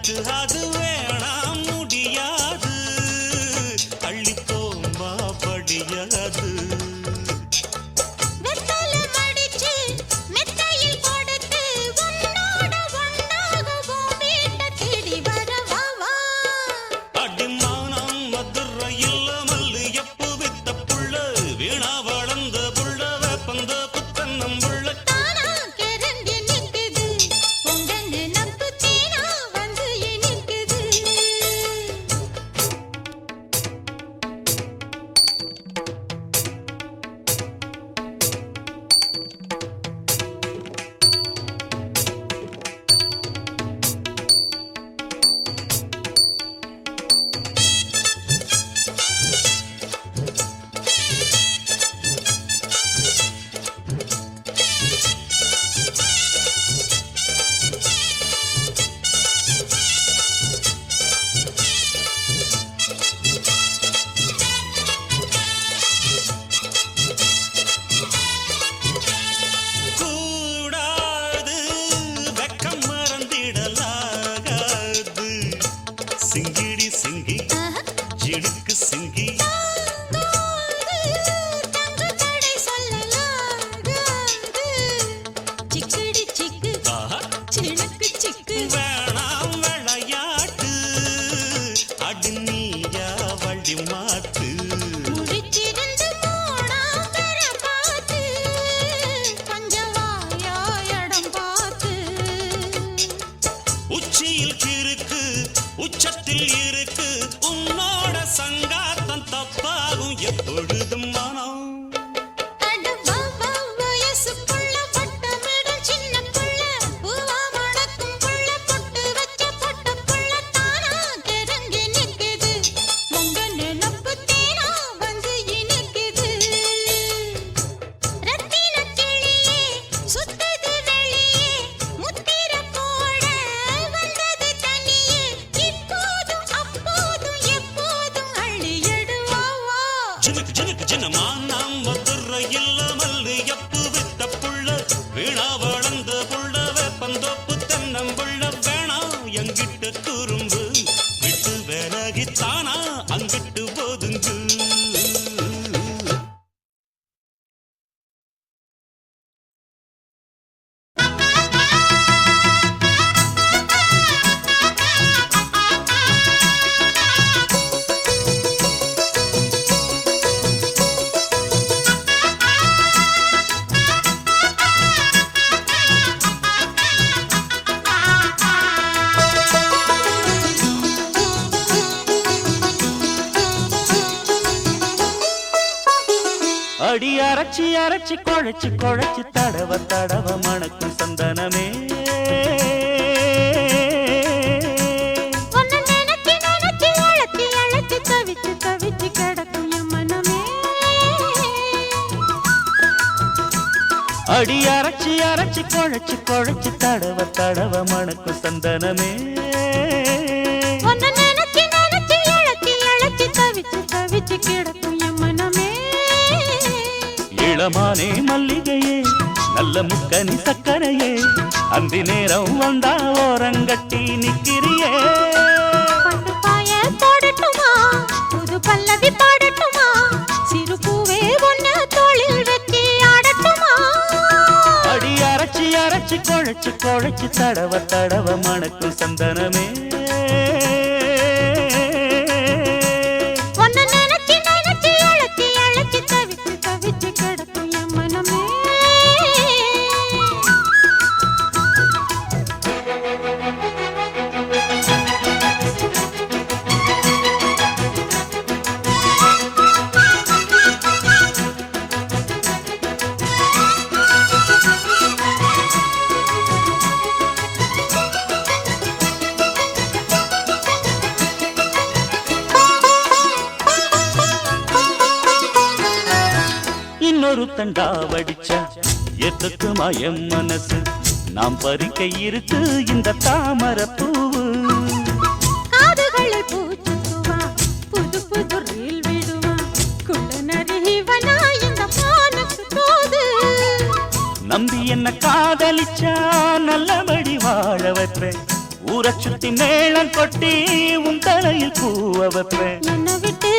எனக்கு அது வேணாம் முடியாது அள்ளிப்போம்பா படியாது உச்சத்தில் இருக்கு உன்னோட சங்காத்தம் தப்பாகும் எப்பொழுதும் மனம் அடி அரைச்சி அரைச்சி குழைச்சி குழைச்சி தடவ தடவ மணக்கும் சந்தனமே அடி அரைச்சி அரைச்சி குழைச்சி குழைச்சி தடவ தடவ மணக்கும் சந்தனமே இளமானே மல்லிகையே நல்ல முக்கனி சக்கரையே அந்தி நேரம் வந்தா ஓரங்கட்டி நிக்கிறியே போடட்டுமா புது பல்லவி பாடட்டுமா சிறு பூவே ஒன்ன தோளில் வச்சு ஆடட்டுமா அடி அரைச்சி அரைச்சி குழைச்சி குழைச்சி தடவ தடவ மணக்கும் சந்தனமே தண்டா வடிச்சா எதுக்கு மயம் மனசு நாம் பறிக்க இருக்கு இந்த தாமர பூவு காதுகளை பூச்சுவா புது புது ரீல் விடுவா குள்ள நரிவனா இந்த மானசு போது நம்பி என்ன காதலிச்சா நல்லபடி வாழ வைப்பேன் ஊரை சுத்தி மேளம் கொட்டி உன் தலையில் பூவ வைப்பேன். என்னை விட்டு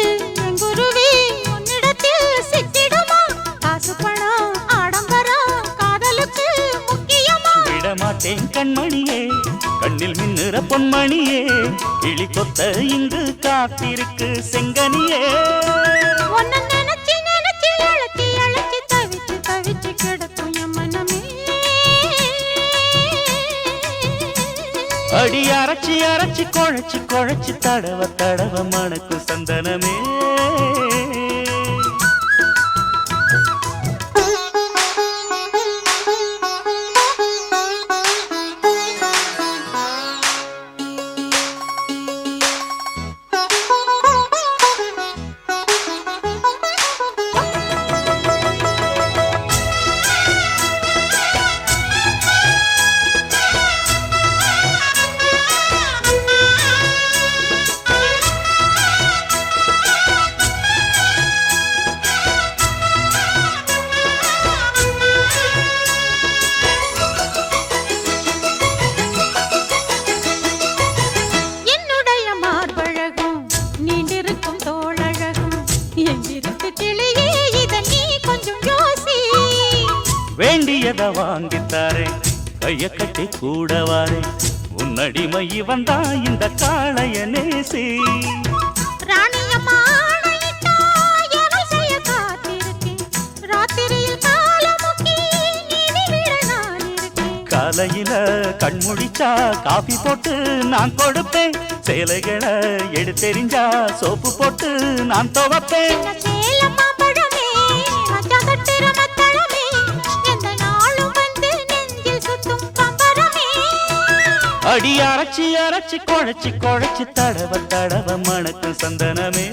என் குருவி உன்னிடத்தில் சிக்கிடுமா? காசு பணம் ஆடம்பரம் காதலுக்கு முக்கியமா? விடமாட்டேன் கண்மணியே, கண்ணில் மின்னுற பொன்மணியே, கிளி கொத்த இங்கு காத்திருக்கு செங்கனியே. உன்னை நினைச்சு நினைச்சு அழைச்சி அழைச்சி தவிச்சு தவிச்சு கிடக்கும் என் மனமே. அடி அரைச்சி அரைச்சி குழைச்சி குழைச்சி தடவ தடவ மணக்கு சந்தனமே. வேண்டியத வாங்கித்தாரே, கைய கட்டி கூடவாரே, உன்னடிமை வந்தா இந்த காளைய நேசி. காலையில கண்முடிச்சா காபி போட்டு நான் கொடுப்பேன், சேலைகளை எடுத்தெறிஞ்சா சோப்பு போட்டு நான் துவைப்பேன். அடி அரைச்சி அரைச்சி குழைச்சி குழைச்சி தடவ தடவ மணக்கு சந்தனமே.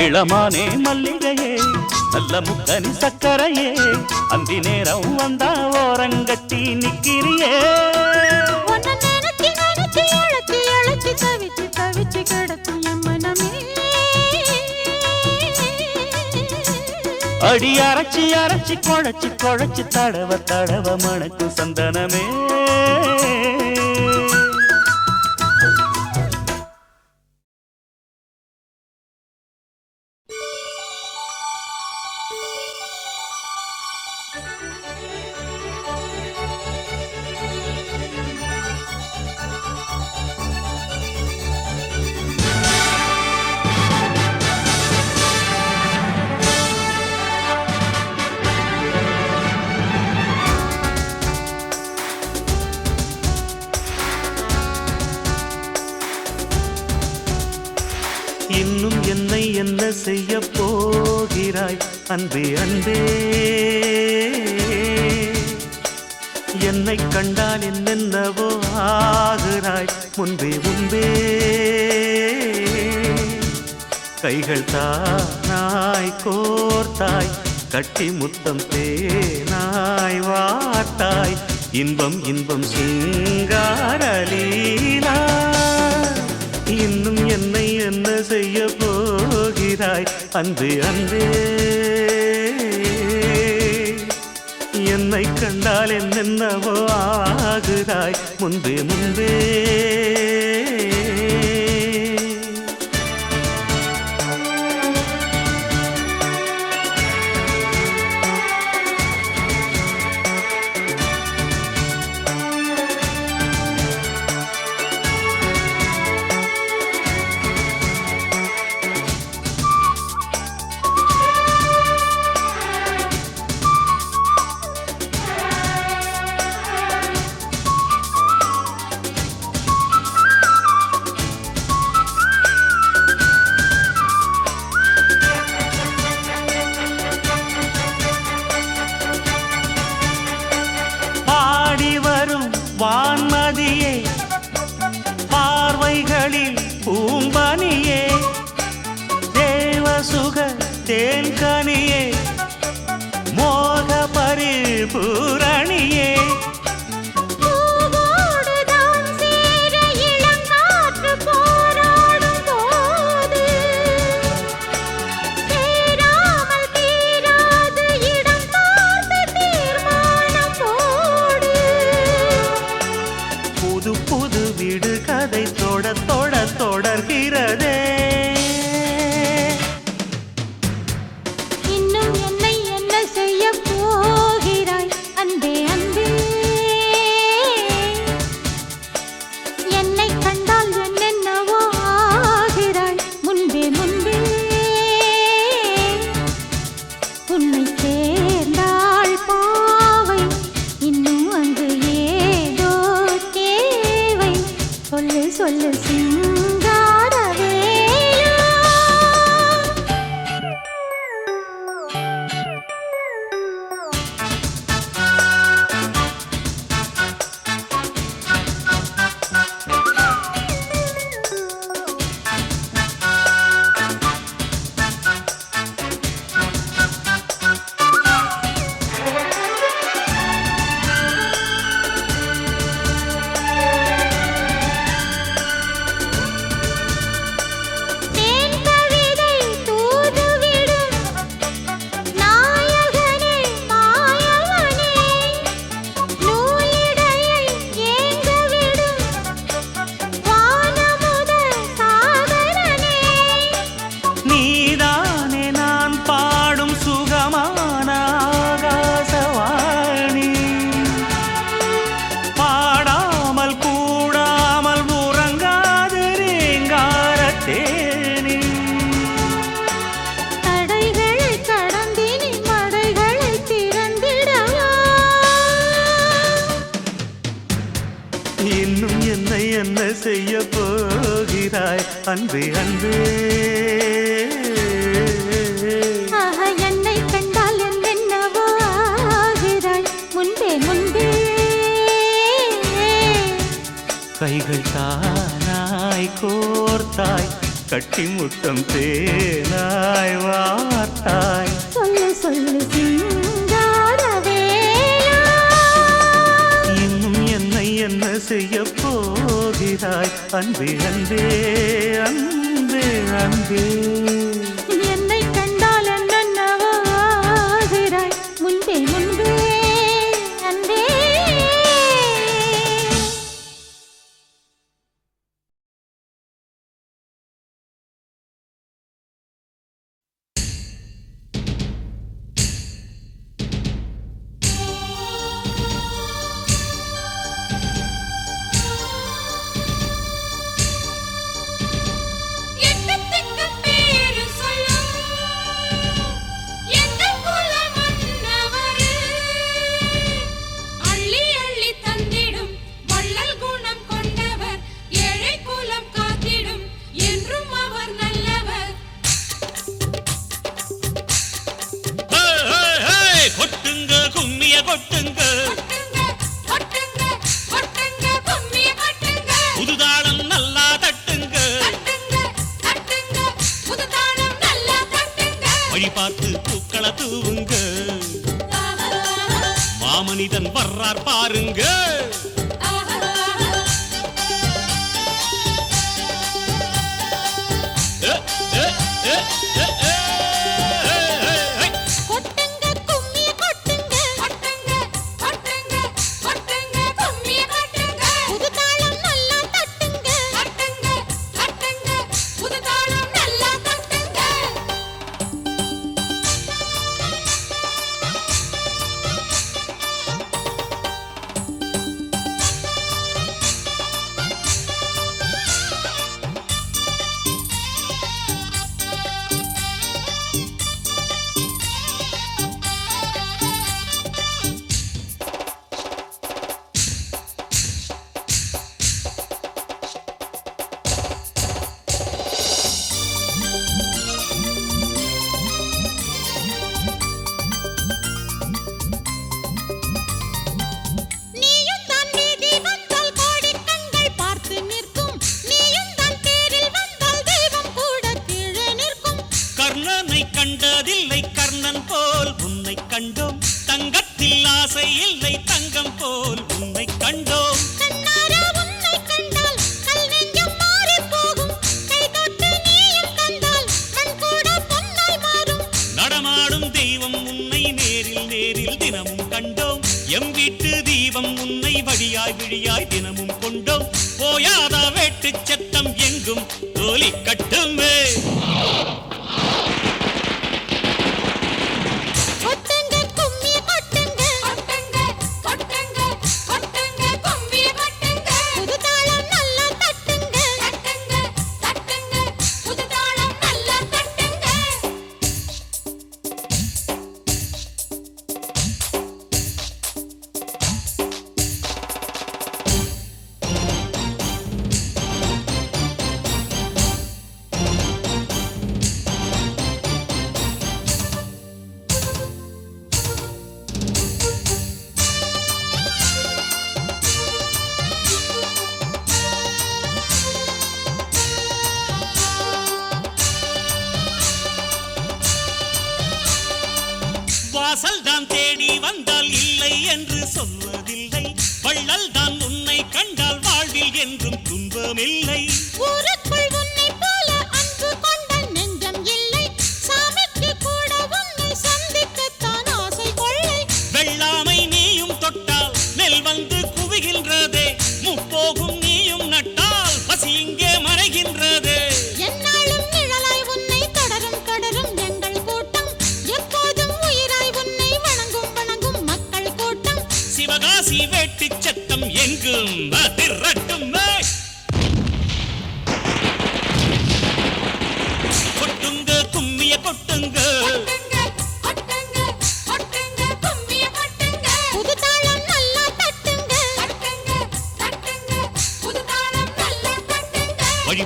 இளமானே மல்லிகையே, நல்ல முக்கனி சக்கரையே, அந்தி நேரம் வந்தா ஓரங்கட்டி நிக்கிறியே. அடி அரைச்சி அரைச்சி குழைச்சி குழைச்சி தடவ தடவ மணக்கு சந்தனமே. இன்னும் என்னை என்ன செய்ய போகிறாய் அன்பே அன்பே, என்னை கண்டால் என்னென்னவோ ஆகிறாய் முன்பே முன்பே. கைகள் தானாய் கோர்த்தாய், கட்டி முத்தம் தேனாய் வார்த்தாய், இன்பம் இன்பம் சிங்காரலீலா. இன்னும் என்னை என்ன செய்ய போகிறாய் அன்பே அன்பே, என்னை கண்டால் என்னென்னவோ ஆகிறாய் முன்பே முன்பே. வான்மதியே, பார்வைகளில் பூம்பனியே, தேவசுக தேன்கனியே, மோக பரிபூரணியே. பூவோடுதான் சேர இளங்காற்று போராடும் போது புது புது வீடு கதை தொட தொட தொடர்கிறதே. இன்னும் என்னை என்ன செய்ய போகிறாய் அன்பே அன்பே, என்னை கண்டால் என்னென்னவோ ஆகிறாய் முன்பே முன்பே, உன்னை சேர்ந்தாள் பாவை இன்னும் அங்கு ஏதோ தேவை, சொல்லு சொல்லு சிங்காரவேலா. தேன் கவிதை தூதுவிடும் நாயகனே மாயவனே, நூலிடையை ஏங்கவிடும் வானமுத சாகரனே, நீதானே நான் பாடும் சுகமான ஆகாசவாணி, பாடாமல் கூடாமல் உறங்காது ரீங்காரத்தேனி. தடைகளை கடந்தினி மடைகளை திறந்திடவா. இன்னும் என்னை என்ன செய்ய போகிறாய் அன்பே அன்பே. ஆஹா, என்னை கண்டால் என்னென்னவோ ஆகிறாய் முன்பே முன்பே, கைகள் தானாய் கோர்த்தாய் கட்டி முத்தம் தேனாய் வார்த்தாய். சொல்லு சொல்லு சிங்காரவேலா. இன்னும் என்னை என்ன செய்ய போகிறாய் அன்பே அன்பே அன்பே அன்பே. என்னை கண்டால் என்னென்னவோ ஆகிறாய் முன்பே முன்பே அன்பே. எட்டத்துக்கு பேரு சொல்லும் எங்கள் குல மன்னவரு, அள்ளி அள்ளி தந்திடும் வள்ளல் குணம் கொண்டவர், ஏழை குலம் காத்திடும் என்றும் அவர் நல்லவர். கொட்டுங்க கும்மிய கொட்டுங்க, கொட்டுங்க கொட்டுங்க கொட்டுங்க கும்மிய கொட்டுங்க, புதுதாளம் நல்லா தட்டுங்க, தட்டுங்க தட்டுங்க புதுதாளம் நல்லா தட்டுங்க. வழி பார்த்து பூக்கள தூவுங்க, மாமனிதன் வர்றார் பாருங்க. கொட்டுங்க கும்மிய கொட்டுங்க, கொட்டுங்க கொட்டுங்க கொட்டுங்க கும்மிய கொட்டுங்க, புதுதாளம் நல்லா தட்டுங்க, தட்டுங்க தட்டுங்க புதுதாளம் நல்லா தட்டுங்க.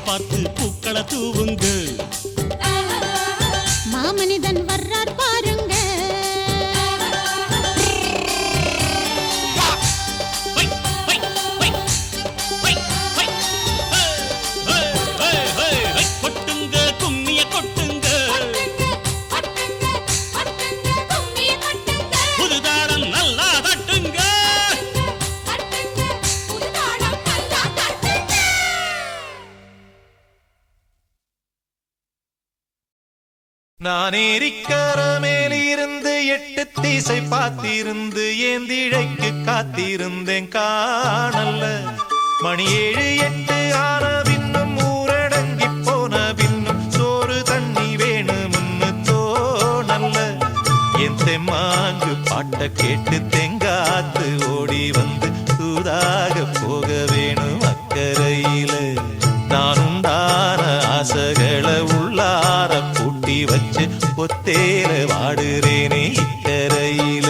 பார்த்து பூக்களை தூவுங்க. மாமனிதன் வர்றார் பாருங்க. கொட்டுங்க கும்மிய கொட்டுங்க, புதுதாளம் நல்லா தட்டுங்க. நான் ஏரிக்கர மேலிருந்து 8 திசை பார்த்திருந்து ஏந்திழைக்கு காத்திருந்தேன் காணல்ல. மணி 7 8 ஆன பின்னும் ஊரடங்கி போன பின்னும் சோறு தண்ணி வேணும்னு தோணல்ல. என் தெம்மாங்கு பாட்ட கேட்டு தெங்காத்து ஓடி வந்து சூதாக போக வேணும் அக்கறையில. நான் உண்டான ஆசைகளை உள்ளார பூட்டி வச்சு ஒத்தேல வாடுறேனே இக்கரையில.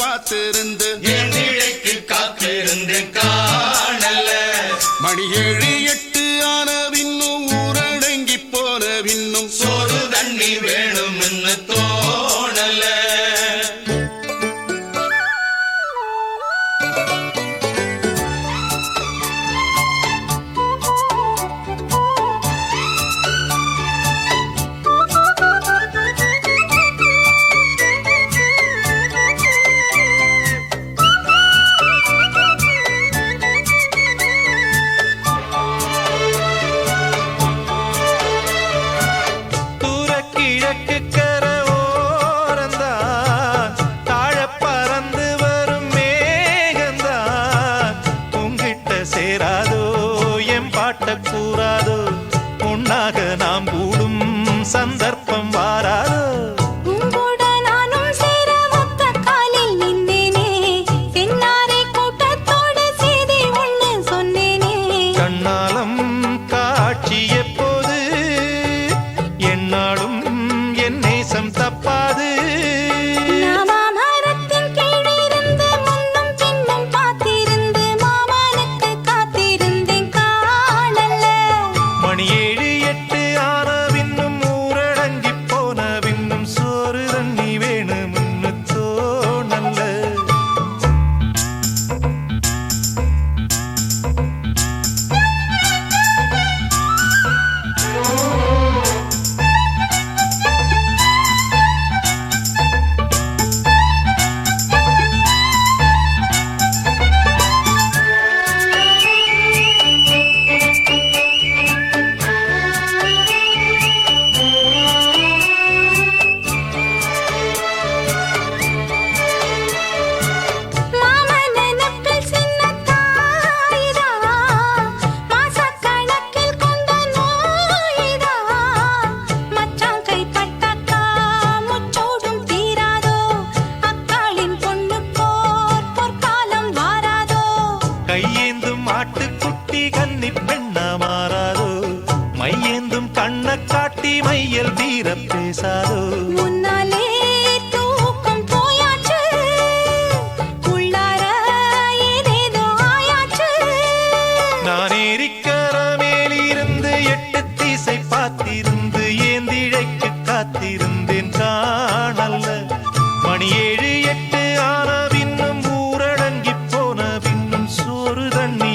பார்த்திருந்து ஏந்திழைக்கு காத்திருந்தேன் காணல்ல. மணி 7 8 ஆன பின்னும் ஊரடங்கி போன பின்னும் சோறு தண்ணி வேணும்னு தோணல. கூறாதோ உன்னாக நாம் கூடும் சந்தர்ப்பம் வாராதோ. உங்கூட நானும் சேர ஒத்த காலில் நின்றேனே. தென்னாரை கூட்டத்தோடு செய்தி ஒண்ணு சொன்னேனே. கண்ணாலம் காட்சி எப்போது என்னாலும் என் நேசம் தப்பாது. கையேந்தும் ஆட்டுக்குட்டி கன்னி பெண்ணா மாறாதோ. மையேந்தும் கண்ண காட்டி மையல் தீர பேசாதோ. முன்னாலே தூக்கம் போயாச்சு, உள்ளார ஏதேதோ ஆயாச்சு. நான் ஏரிக்கர மேலிருந்து 8 திசை பார்த்திருந்து ஏந்திழைக்கு காத்திருந்தேன் காணல்ல. மணி 7 8 ஆன பின்னும் ஊரடங்கி போன பின்னும் சோறு தண்ணி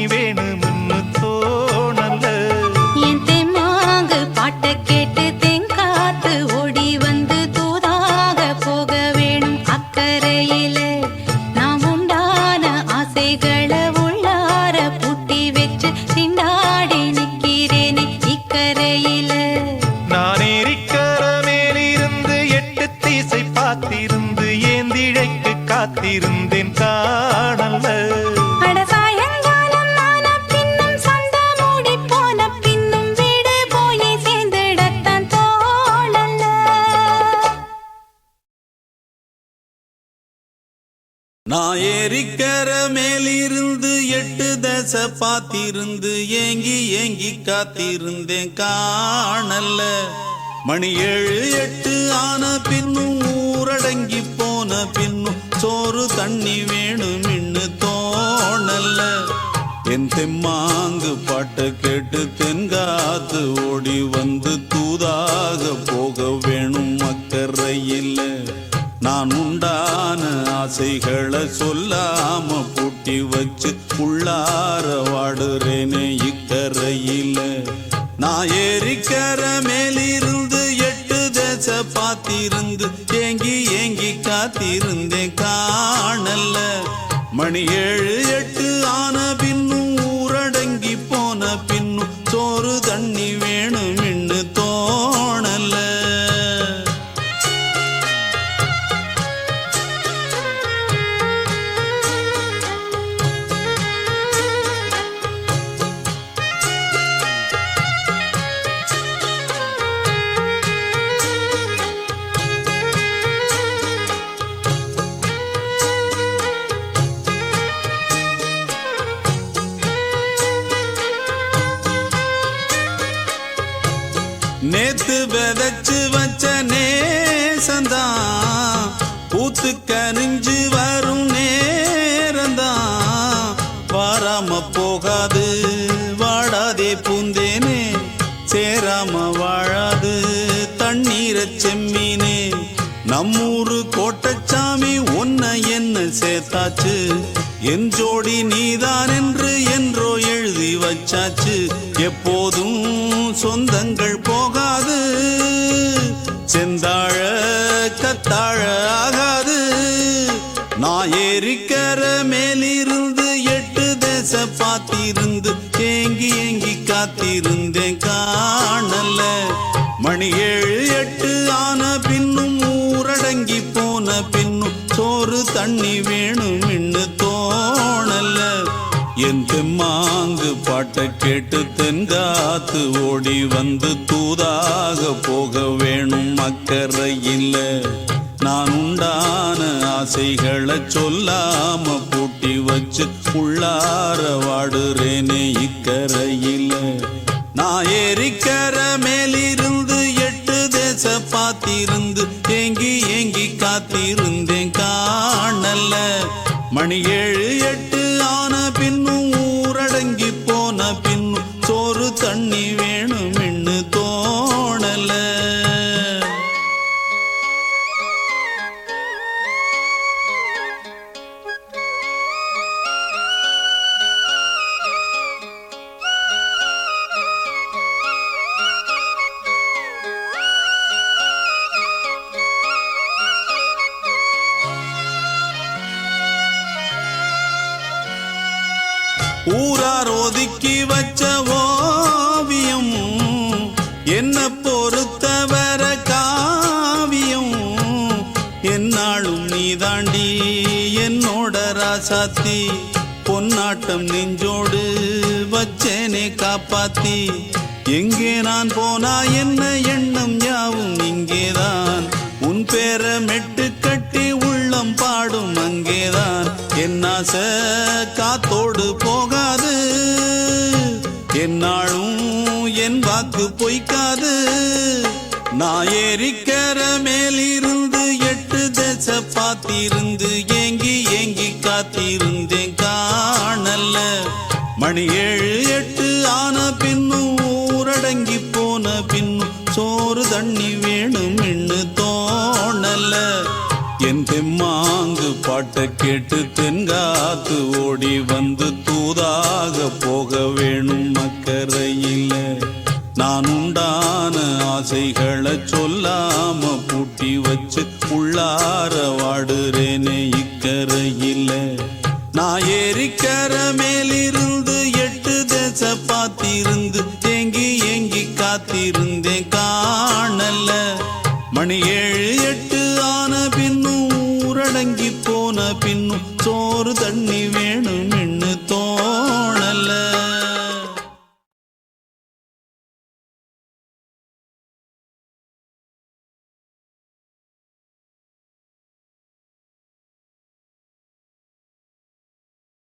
நான் ஏரிக்கர மேலிருந்து 8 தசை பார்த்திருந்து ஏங்கி ஏங்கி காத்திருந்தேன் காணல்ல. மணி 7 8 ஆன பின்னும் ஊரடங்கி போன பின்னும் சோறு தண்ணி வேணும் இன்னு தோணல்ல. என் தெம்மாங்கு பாட்டை கேட்டு தென்காத்து ஓடி வந்து தூதாக போக வேணும் அக்கறையில். நான் உண்டான ஆசைகளை சொல்லாம பூட்டி வச்சு உள்ளார வாடுறேனே இக்கரையில். நான் ஏரிக்கர மேலிருந்து 8 தசை பார்த்திருந்து ஏங்கி ஏங்கி காத்திருந்தேன் காணல்ல. மணி 7 8 ஆன பின்னும் ஊரடங்கி போன பின்னும் சோறு தண்ணி வேணும் இன்னு தோணல்ல. நேத்து விதைச்சு வச்ச நேசந்தான் பூத்து கனிஞ்சு வரும் நேரந்தான். வாராம போகாது வாடாதே பூந்தேனே, சேராம வாழாது தண்ணீரை செம்மீனே. நம்மூரு கோட்டச்சாமி ஒன்ன என்ன சேர்த்தாச்சு, என் ஜோடி நீதான் என்று என்றோ எழுதி வச்சாச்சு. எப்போதும் சொந்தங்கள் போகாது, செந்தாழ கத்தாழ ஆகாது. நான் ஏரிக்கர மேலிருந்து 8 தசை பார்த்திருந்து ஏங்கி ஏங்கி காத்திருந்தேன் காணல்ல. மணி 7 8 ஆன பின்னும் ஊரடங்கி போன பின்னும் சோறு தண்ணி வேணும் இன்னு தோணல்ல. என் தெம்மாங்கு பாட்டை கேட்டு தென்காத்து ஓடி வந்து தூதாக போக வேணும் அக்கறையில். நான் உண்டான ஆசைகளை சொல்லாம பூட்டி வச்சு உள்ளார வாடுறேனே இக்கரையில். நான் ஏரிக்கர மேலிருந்து 8 தசை பார்த்திருந்து ஏங்கி ஏங்கி காத்திருந்தேன் காணல்ல. மணி 7 8 ஆன பின்னும் ஊரடங்கி போன பின்னும் சோறு தண்ணி வேணும் இன்னு தோணல. ஊரார் ஒதுக்கி வச்ச ஓவியம் என்ன பொறுத்தவர காவியம். என்னாலும் நீ தாண்டி என்னோட ராசாத்தி, பொன்னாட்டம் நெஞ்சோடு வச்சேனே காப்பாத்தி. எங்கே நான் போனா என்ன எண்ணம் யாவும் இங்கேதான், உன் பேரை மெட்டு கட்டி உள்ளம் பாடும் அங்கேதான். என் ஆசை காத்தோடு போகாது, என்னாலும் என் வாக்கு பொய்க்காது. நான் ஏரிக்கர மேலிருந்து 8 தசை பார்த்திருந்து ஏங்கி ஏங்கி காத்திருந்தேன் காணல்ல. மணி 7 8 ஆன பின்னும் ஊரடங்கி போன பின்னும் சோறு தண்ணி வேணும் இன்னு தோணல்ல. என் தெம்மாங்கு பாட்டை கேட்டு தென்காத்து ஓடி வந்து தூதாக போக வேணும் அக்கறையில். நான் உண்டான ஆசைகளை சொல்லாம பூட்டி வச்சு உள்ளார வாடுறேனே இக்கரையில். நான் ஏரிக்கர மேலிருந்து 8 தசை பார்த்திருந்து ஏங்கி ஏங்கி காத்திருந்தேன் காணல்ல. மணி 7 8 ஆன பின்னும் ஊரடங்கி போன பின்னும் சோறு தண்ணி வேணும்